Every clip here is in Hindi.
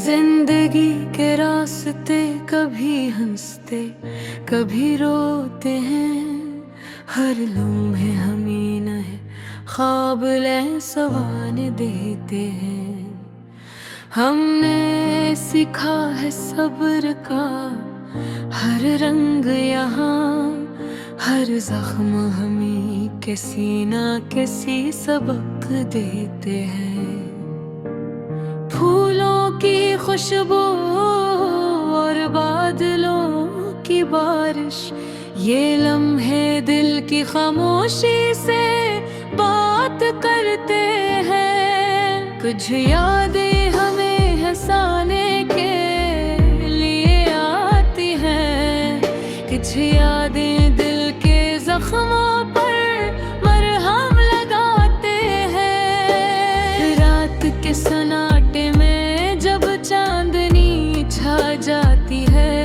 जिंदगी के रास्ते कभी हंसते कभी रोते हैं, हर लम्हे हमें नए ख्वाब सवाने देते हैं। हमने सीखा है सब्र का हर रंग यहाँ, हर जख्म हमें किसी ना किसी सबक देते हैं। फूलों की खुशबू और बादलों की बारिश, ये लम्हे दिल की खामोशी से बात करते हैं। कुछ यादें हमें हंसाने के लिए आती हैं, कुछ यादें दिल के जख्मों पर मरहम लगाते हैं। रात के सन्नाटे में जब चांदनी छा जाती है,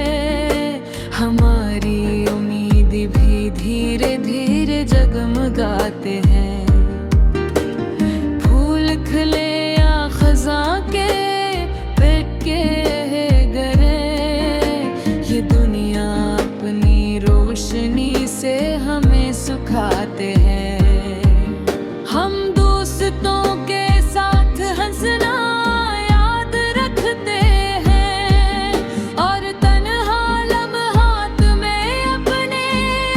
हमारी उम्मीद भी धीरे धीरे जगमगाते हैं। फूल खिले या खज़ां के पिटके गरे, ये दुनिया अपनी रोशनी से हमें सुखाते हैं। हम दोस्तों के साथ हंसना याद रखते हैं, और तन्हा लम्हात में अपने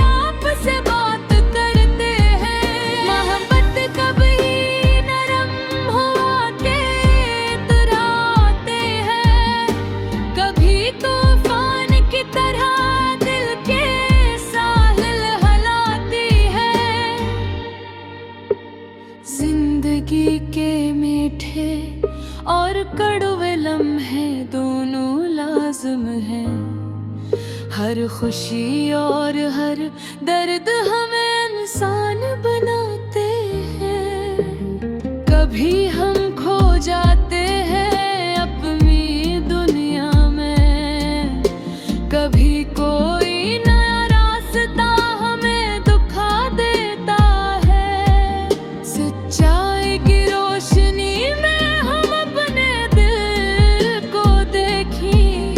आप से बात करते हैं। मोहब्बत कभी नरम हुआ के इतराते हैं, कभी तूफान की तरह दिल के साहिल हिलाती है। जिंदगी के मीठे और कड़वे लम्हे दोनों लाज़िम हैं, हर खुशी और हर दर्द हमें इंसान बनाते हैं। कभी हम खो जाते हैं अपनी दुनिया में, कभी कोई नया रास्ता हमें दिखा देता है। सच्चाई की रोशनी में हम अपने दिल को देखें,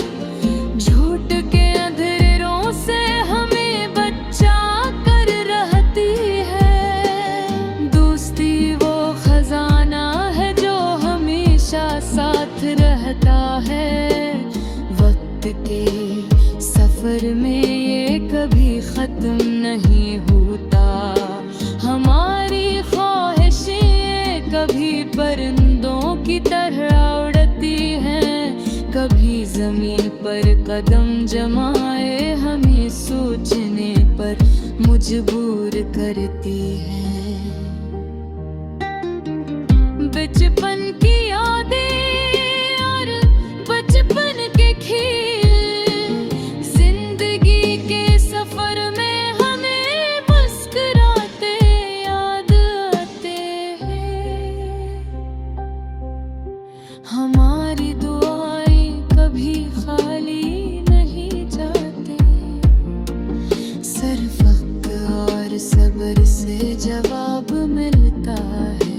झूठ के अंधेरों से हमें बचा कर रहती है। दोस्ती वो खजाना है जो हमेशा साथ रहता है। वक्त के सफर में ये कभी खत्म नहीं होता। हमारी ख्वाहिशें कभी परिंदों की तरह उड़ती हैं, कभी जमीन पर कदम जमाए हमें सोचने पर मजबूर करती हैं। बचपन की यादें और बचपन के खेल, जिंदगी के सफर में हमें मुस्कुराते याद आते हैं। हमारी दुआएं कभी खाली नहीं जाती, सिर्फ वक्त और सब्र से जवाब मिलता है।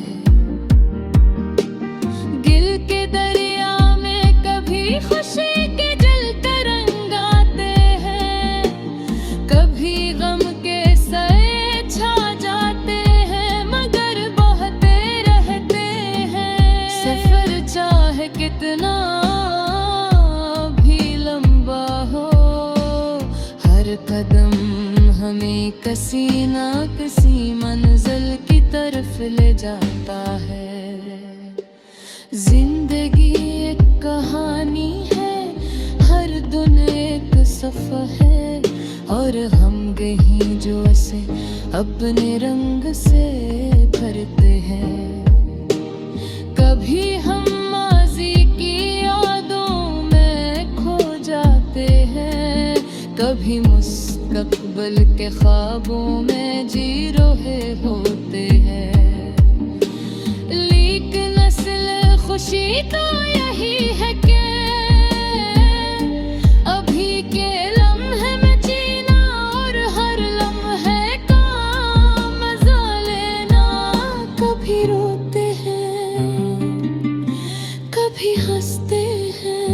दिल के दरिया में कभी खुशी के जल तरंग आते हैं, कभी गम के सए छा जाते हैं, मगर बहते रहते हैं। सफर चाहे कितना भी लंबा हो, हर कदम हमें किसी ना किसी मंजिल की तरफ ले जाता है। जिंदगी एक कहानी है, हर दिन एक सफर है, और हम कहीं जो इसे अपने रंग से भरते हैं। कभी हम माजी की यादों में खो जाते हैं, कभी मुस्तकबिल के ख्वाबों में जी रहे होते हैं। लेकिन असल खुशी तो यही है कि अभी के लम्हे में जीना, और हर लम्हे का मजा लेना। कभी रोते हैं कभी हंसते हैं,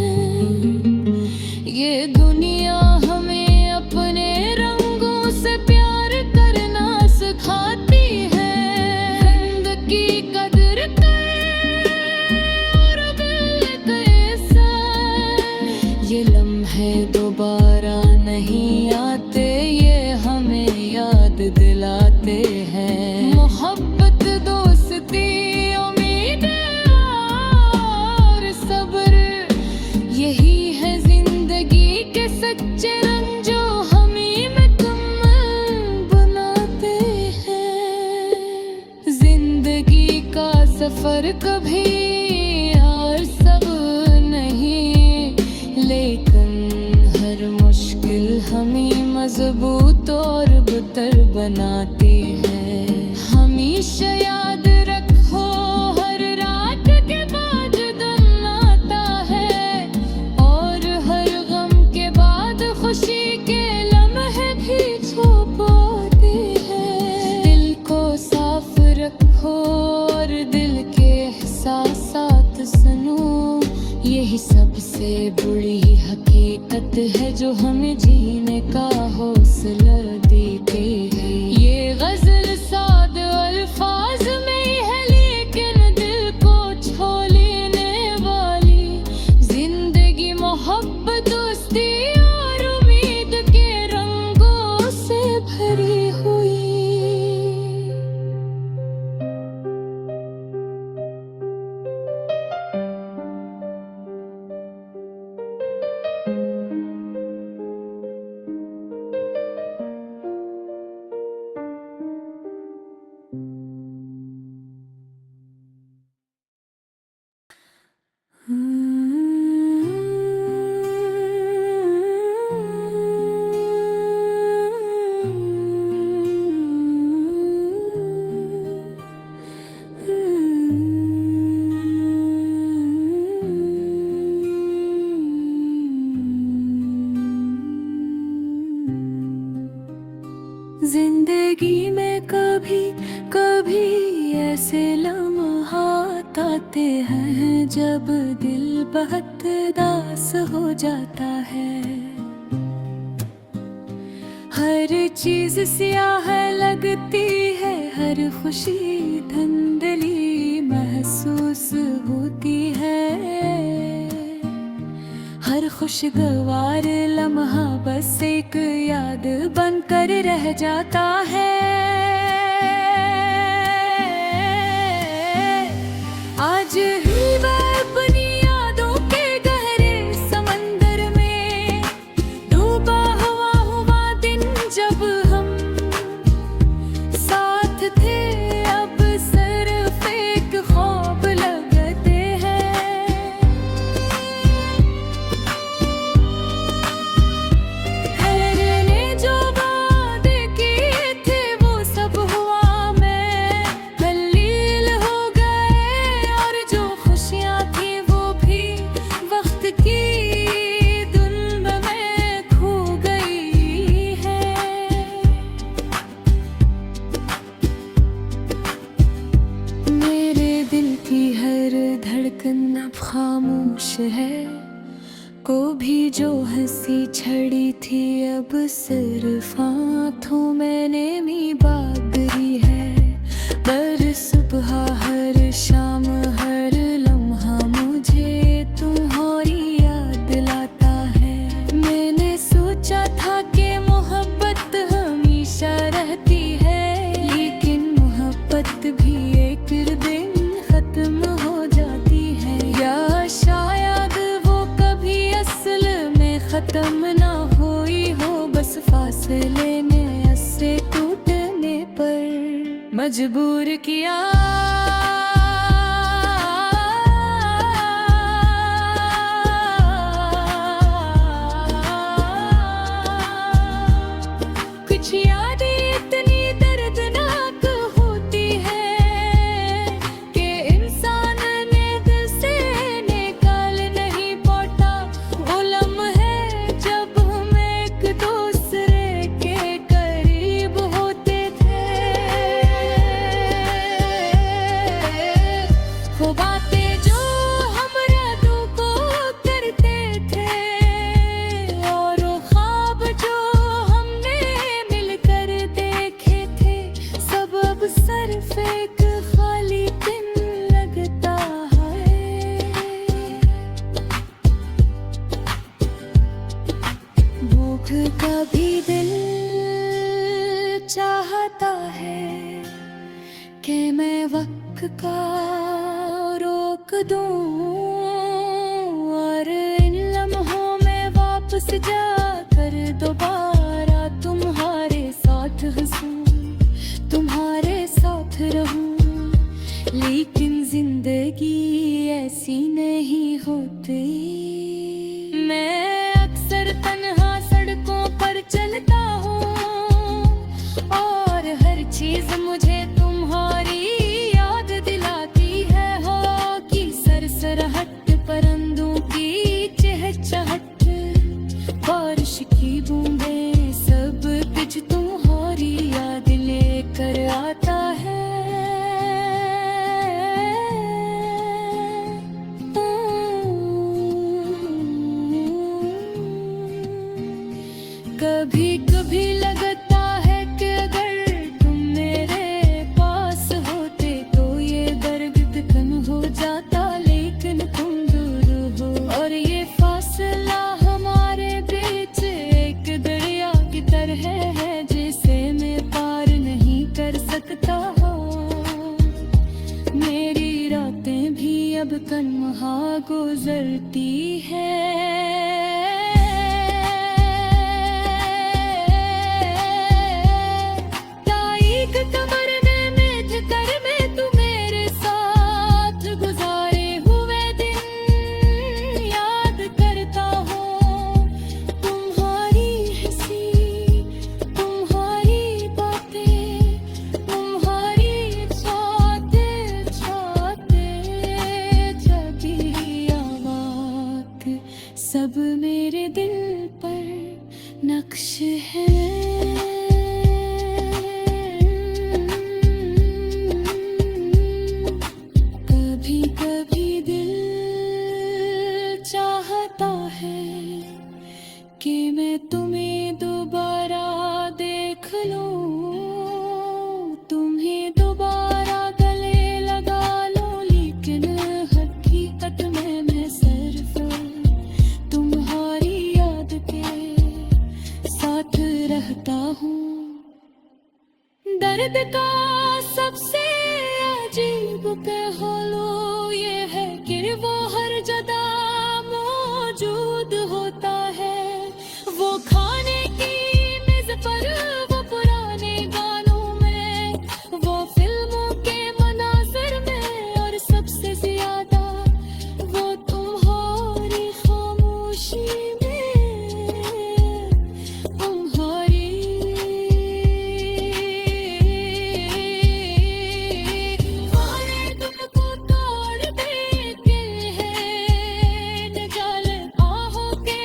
है दोबारा नहीं आते, ये हमें याद दिलाते हैं। मोहब्बत, दोस्ती, उम्मीद और सब्र, यही है जिंदगी के सच्चे रंग जो हमें मुकम्मल बनाते हैं। जिंदगी का सफर कभी और सब नहीं, लेकिन हर मुश्किल हमें मजबूत और बेहतर बनाती है। हमेशा याद रखो, हर रात के बाद दिन आता है, और हर गम के बाद खुशी के लम्हे भी छुप आते हैं। दिल को साफ रखो और दिल के एहसासात सुनो, यही सबसे बड़ी हकीकत है जो हमें जीने का हौसला देती है। ये गजल साद अल्फाज में है, लेकिन दिल को छू लेने वाली। जिंदगी मोहब्बत, दोस्ती और उम्मीद के रंगों से भरी हुई। जिंदगी में कभी कभी ऐसे लम्हात आते हैं जब दिल बहुत दास हो जाता है। हर चीज स्याह लगती है, हर खुशी धुंधली महसूस होती है। हर खुशगवार लम्हा बस एक याद बनकर रह जाता है। आज ही मैं अपनी यादों के गहरे समंदर में डूबा हुआ दिन, जब हम साथ थे अब सिर्फ एक ख्वाब लगते हैं। ठहरने जो वादे किए थे वो सब हुआ, मैं कलील हो गए, और जो खुशियाँ थी वो भी वक्त की धुंध में खो गई है। मेरे दिल की हर धड़कन अब खामोश है, को भी जो हंसी छड़ी थी अब सिर्फ आँखों में नेमी बागरी है। पर सुबह हर शाम हर लम्हा मुझे तुम्हारी याद लाता है। मैंने सोचा था कि मोहब्बत हमेशा रहती है, लेकिन मोहब्बत भी एक दिन खत्म हो जाती है। या शायद वो कभी असल में खत्म ना हुई हो, बस फासले ने असरे टूटने पर मजबूर किया। कुछ यादें इतनी दर्दनाक होती है कि इंसान ने दिल से निकाल नहीं पाता। वो लम्हे जब हम एक दूसरे के करीब होते थे। कभी दिल चाहता है कि मैं वक्त का रोक दूं और इन लम्हों में वापस जाकर दोबारा तुम्हारे साथ हंसूं, तुम्हारे साथ रहूं। लेकिन जिंदगी ऐसी नहीं होती। मैं अक्सर तन्हा सड़कों पर चलता हूँ और हर चीज मुझे तुम्हारी याद दिलाती है। हो कि सरसराहट, परिंदों की चहचहाट, बारिश की बूंदें, सब कुछ तुम्हारी याद लेकर आता है। कभी कभी लगता है कि अगर तुम मेरे पास होते तो ये दर्द कम हो जाता, लेकिन तुम दूर हो और ये फासला हमारे बीच एक दरिया की तरह है जिसे मैं पार नहीं कर सकता हो। मेरी रातें भी अब तन्हा गुजरती है। सब मेरे दिल पर नक्श है। कभी कभी दिल चाहता है कि मैं तुम्हें दोबारा देख लूं, तुम्हें दोबारा गले लगा लूं। लेकिन हकीकत में मैं सिर्फ तुम्हारी याद के साथ रहता हूँ। दर्द का सबसे अजीब पहलू ये है कि वो हर जगह मौजूद होता है। वो खाने की मेज पर, वो पुराने गानों में, वो फिल्मों के मनाज़र में, और सबसे ज्यादा वो तुम्हारी खामोशी में, तुम्हारी वारे तुमको तोड़ देते हैं। न जाने आहों के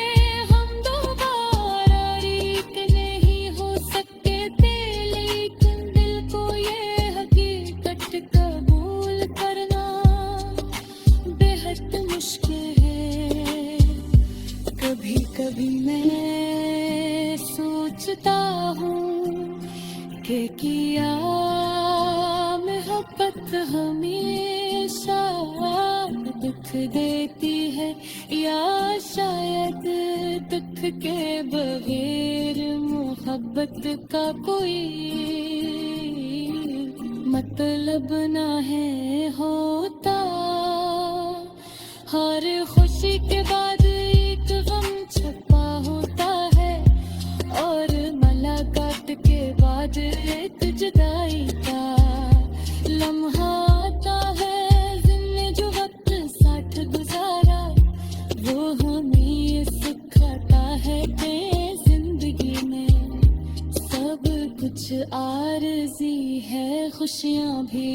हम दोबारा रीत नहीं हो सकते थे, लेकिन दिल को ये हकीकत कबूल करना बेहद मुश्किल है। कभी कभी मैं सोचता हूँ कि किया मोहब्बत हमेशा दुख देती है, या शायद दुख के बगैर मोहब्बत का कोई मतलब ना है होता। हर खुशी के बाद एक गम छपा होता है, और मुलाकात के बाद एक जुदाई का लम्हा आता है। जिनने जो वक्त साथ गुजारा वो हमें सिखाता है कि जिंदगी में सब कुछ आरज़ी है, खुशियाँ भी